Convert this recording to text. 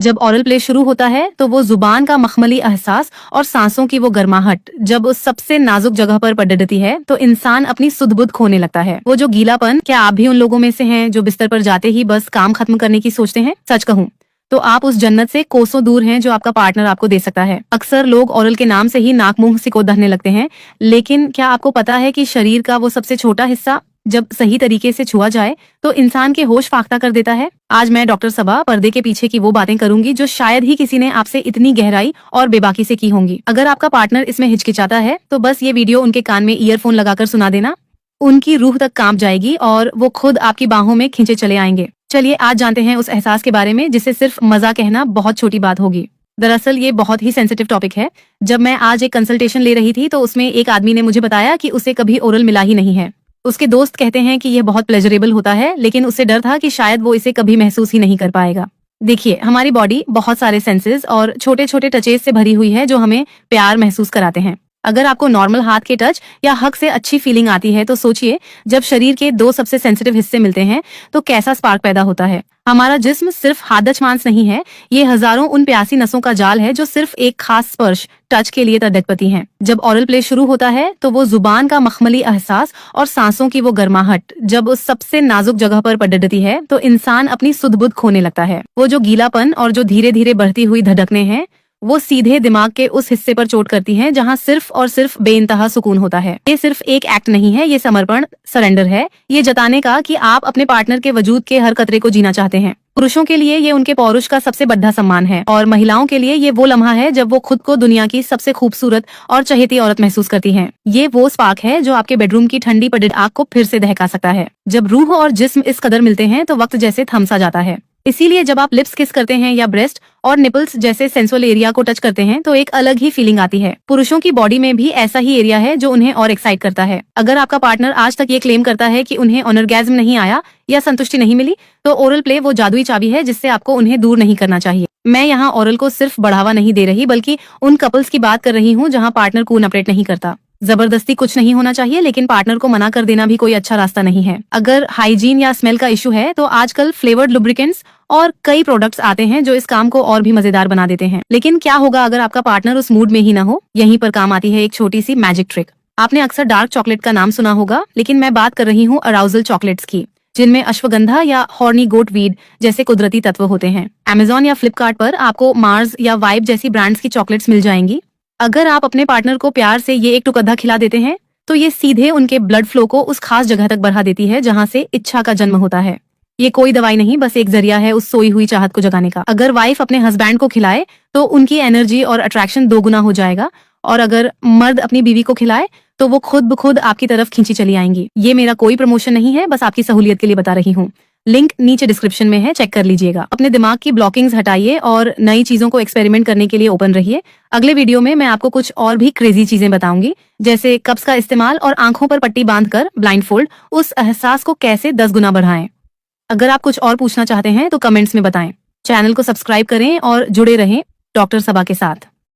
जब oral play शुरू होता है तो वो जुबान का मखमली एहसास और सांसों की वो गर्माहट जब उस सबसे नाजुक जगह पर पड़ती है तो इंसान अपनी सुध बुध खोने लगता है। वो जो गीलापन, क्या आप भी उन लोगों में से हैं जो बिस्तर पर जाते ही बस काम खत्म करने की सोचते हैं? सच कहूँ तो आप उस जन्नत से कोसों दूर हैं जो आपका पार्टनर आपको दे सकता है। अक्सर लोग ओरल के नाम से ही नाक मुंह सिकोड़ने लगते हैं, लेकिन क्या आपको पता है कि शरीर का वो सबसे छोटा हिस्सा जब सही तरीके से छुआ जाए तो इंसान के होश फाख्ता कर देता है। आज मैं डॉक्टर सबा पर्दे के पीछे की वो बातें करूंगी जो शायद ही किसी ने आपसे इतनी गहराई और बेबाकी से की होंगी। अगर आपका पार्टनर इसमें हिचकिचाता है तो बस ये वीडियो उनके कान में ईयरफोन लगाकर सुना देना, उनकी रूह तक कांप जाएगी और वो खुद आपकी बाहों में खींचे चले आएंगे। चलिए आज जानते हैं उस एहसास के बारे में जिसे सिर्फ मजा कहना बहुत छोटी बात होगी। दरअसल ये बहुत ही सेंसिटिव टॉपिक है। जब मैं आज एक कंसल्टेशन ले रही थी तो उसमें एक आदमी ने मुझे बताया कि उसे कभी ओरल मिला ही नहीं है। उसके दोस्त कहते हैं कि यह बहुत प्लेजरेबल होता है, लेकिन उसे डर था कि शायद वो इसे कभी महसूस ही नहीं कर पाएगा। देखिए, हमारी बॉडी बहुत सारे सेंसेस और छोटे छोटे टचेस से भरी हुई है जो हमें प्यार महसूस कराते हैं। अगर आपको नॉर्मल हाथ के टच या हग से अच्छी फीलिंग आती है तो सोचिए, जब शरीर के दो सबसे सेंसिटिव हिस्से मिलते हैं तो कैसा स्पार्क पैदा होता है। हमारा जिस्म सिर्फ हादच मांस नहीं है, ये हजारों उन प्यासी नसों का जाल है जो सिर्फ एक खास स्पर्श, टच के लिए तड़पती हैं। जब ओरल प्ले शुरू होता है तो वो जुबान का मखमली एहसास और सांसों की वो गर्माहट जब उस सबसे नाजुक जगह पर पड़ती है तो इंसान अपनी सुध बुध खोने लगता है। वो जो गीलापन और जो धीरे धीरे बढ़ती हुई धड़कने हैं वो सीधे दिमाग के उस हिस्से पर चोट करती हैं जहां सिर्फ और सिर्फ बेइंतहा सुकून होता है। ये सिर्फ एक एक्ट नहीं है, ये समर्पण, सरेंडर है, ये जताने का कि आप अपने पार्टनर के वजूद के हर कतरे को जीना चाहते हैं। पुरुषों के लिए ये उनके पौरुष का सबसे बड़ा सम्मान है और महिलाओं के लिए ये वो लम्हा है जब वो खुद को दुनिया की सबसे खूबसूरत और चहेती औरत महसूस करती हैं। ये वो स्पार्क है जो आपके बेडरूम की ठंडी पड़ी आग को फिर से दहका सकता है। जब रूह और जिस्म इस कदर मिलते हैं तो वक्त जैसे थम सा जाता है। इसीलिए जब आप लिप्स किस करते हैं या ब्रेस्ट और निपल्स जैसे सेंसुअल एरिया को टच करते हैं तो एक अलग ही फीलिंग आती है। पुरुषों की बॉडी में भी ऐसा ही एरिया है जो उन्हें और एक्साइट करता है। अगर आपका पार्टनर आज तक ये क्लेम करता है कि उन्हें ऑर्गेज्म नहीं आया या संतुष्टि नहीं मिली तो ओरल प्ले वो जादुई चाबी है जिससे आपको उन्हें दूर नहीं करना चाहिए। मैं यहाँ ओरल को सिर्फ बढ़ावा नहीं दे रही, बल्कि उन कपल्स की बात कर रही हूँ जहाँ पार्टनर कून ऑपरेट नहीं करता। जबरदस्ती कुछ नहीं होना चाहिए, लेकिन पार्टनर को मना कर देना भी कोई अच्छा रास्ता नहीं है। अगर हाइजीन या स्मेल का इशू है तो आजकल फ्लेवर्ड लुब्रिकेंट्स और कई प्रोडक्ट्स आते हैं जो इस काम को और भी मजेदार बना देते हैं। लेकिन क्या होगा अगर आपका पार्टनर उस मूड में ही ना हो? यहीं पर काम आती है एक छोटी सी मैजिक ट्रिक। आपने अक्सर डार्क चॉकलेट का नाम सुना होगा, लेकिन मैं बात कर रही हूँ अराउजल चॉकलेट्स की, जिनमें अश्वगंधा या हॉर्नी गोट वीड जैसे कुदरती तत्व होते हैं। अमेजोन या फ्लिपकार्ट पर आपको मार्स या वाइब जैसी ब्रांड्स की चॉकलेट्स मिल जाएंगी। अगर आप अपने पार्टनर को प्यार से ये एक टुकड़ा खिला देते हैं तो ये सीधे उनके ब्लड फ्लो को उस खास जगह तक बढ़ा देती है जहां से इच्छा का जन्म होता है। ये कोई दवाई नहीं, बस एक जरिया है उस सोई हुई चाहत को जगाने का। अगर वाइफ अपने हस्बैंड को खिलाए तो उनकी एनर्जी और अट्रैक्शन दोगुना हो जाएगा, और अगर मर्द अपनी बीवी को खिलाए तो वो खुद ब खुद आपकी तरफ खींची चली आएंगी। ये मेरा कोई प्रमोशन नहीं है, बस आपकी सहूलियत के लिए बता रही हूँ। लिंक नीचे डिस्क्रिप्शन में है, चेक कर लीजिएगा। अपने दिमाग की ब्लॉकिंग्स हटाइए और नई चीजों को एक्सपेरिमेंट करने के लिए ओपन रहिए। अगले वीडियो में मैं आपको कुछ और भी क्रेजी चीजें बताऊंगी, जैसे कप्स का इस्तेमाल और आंखों पर पट्टी बांधकर ब्लाइंडफोल्ड उस एहसास को कैसे 10 गुना बढ़ाएं। अगर आप कुछ और पूछना चाहते हैं तो कमेंट्स में बताएं। चैनल को सब्सक्राइब करें और जुड़े रहें डॉक्टर सबा के साथ।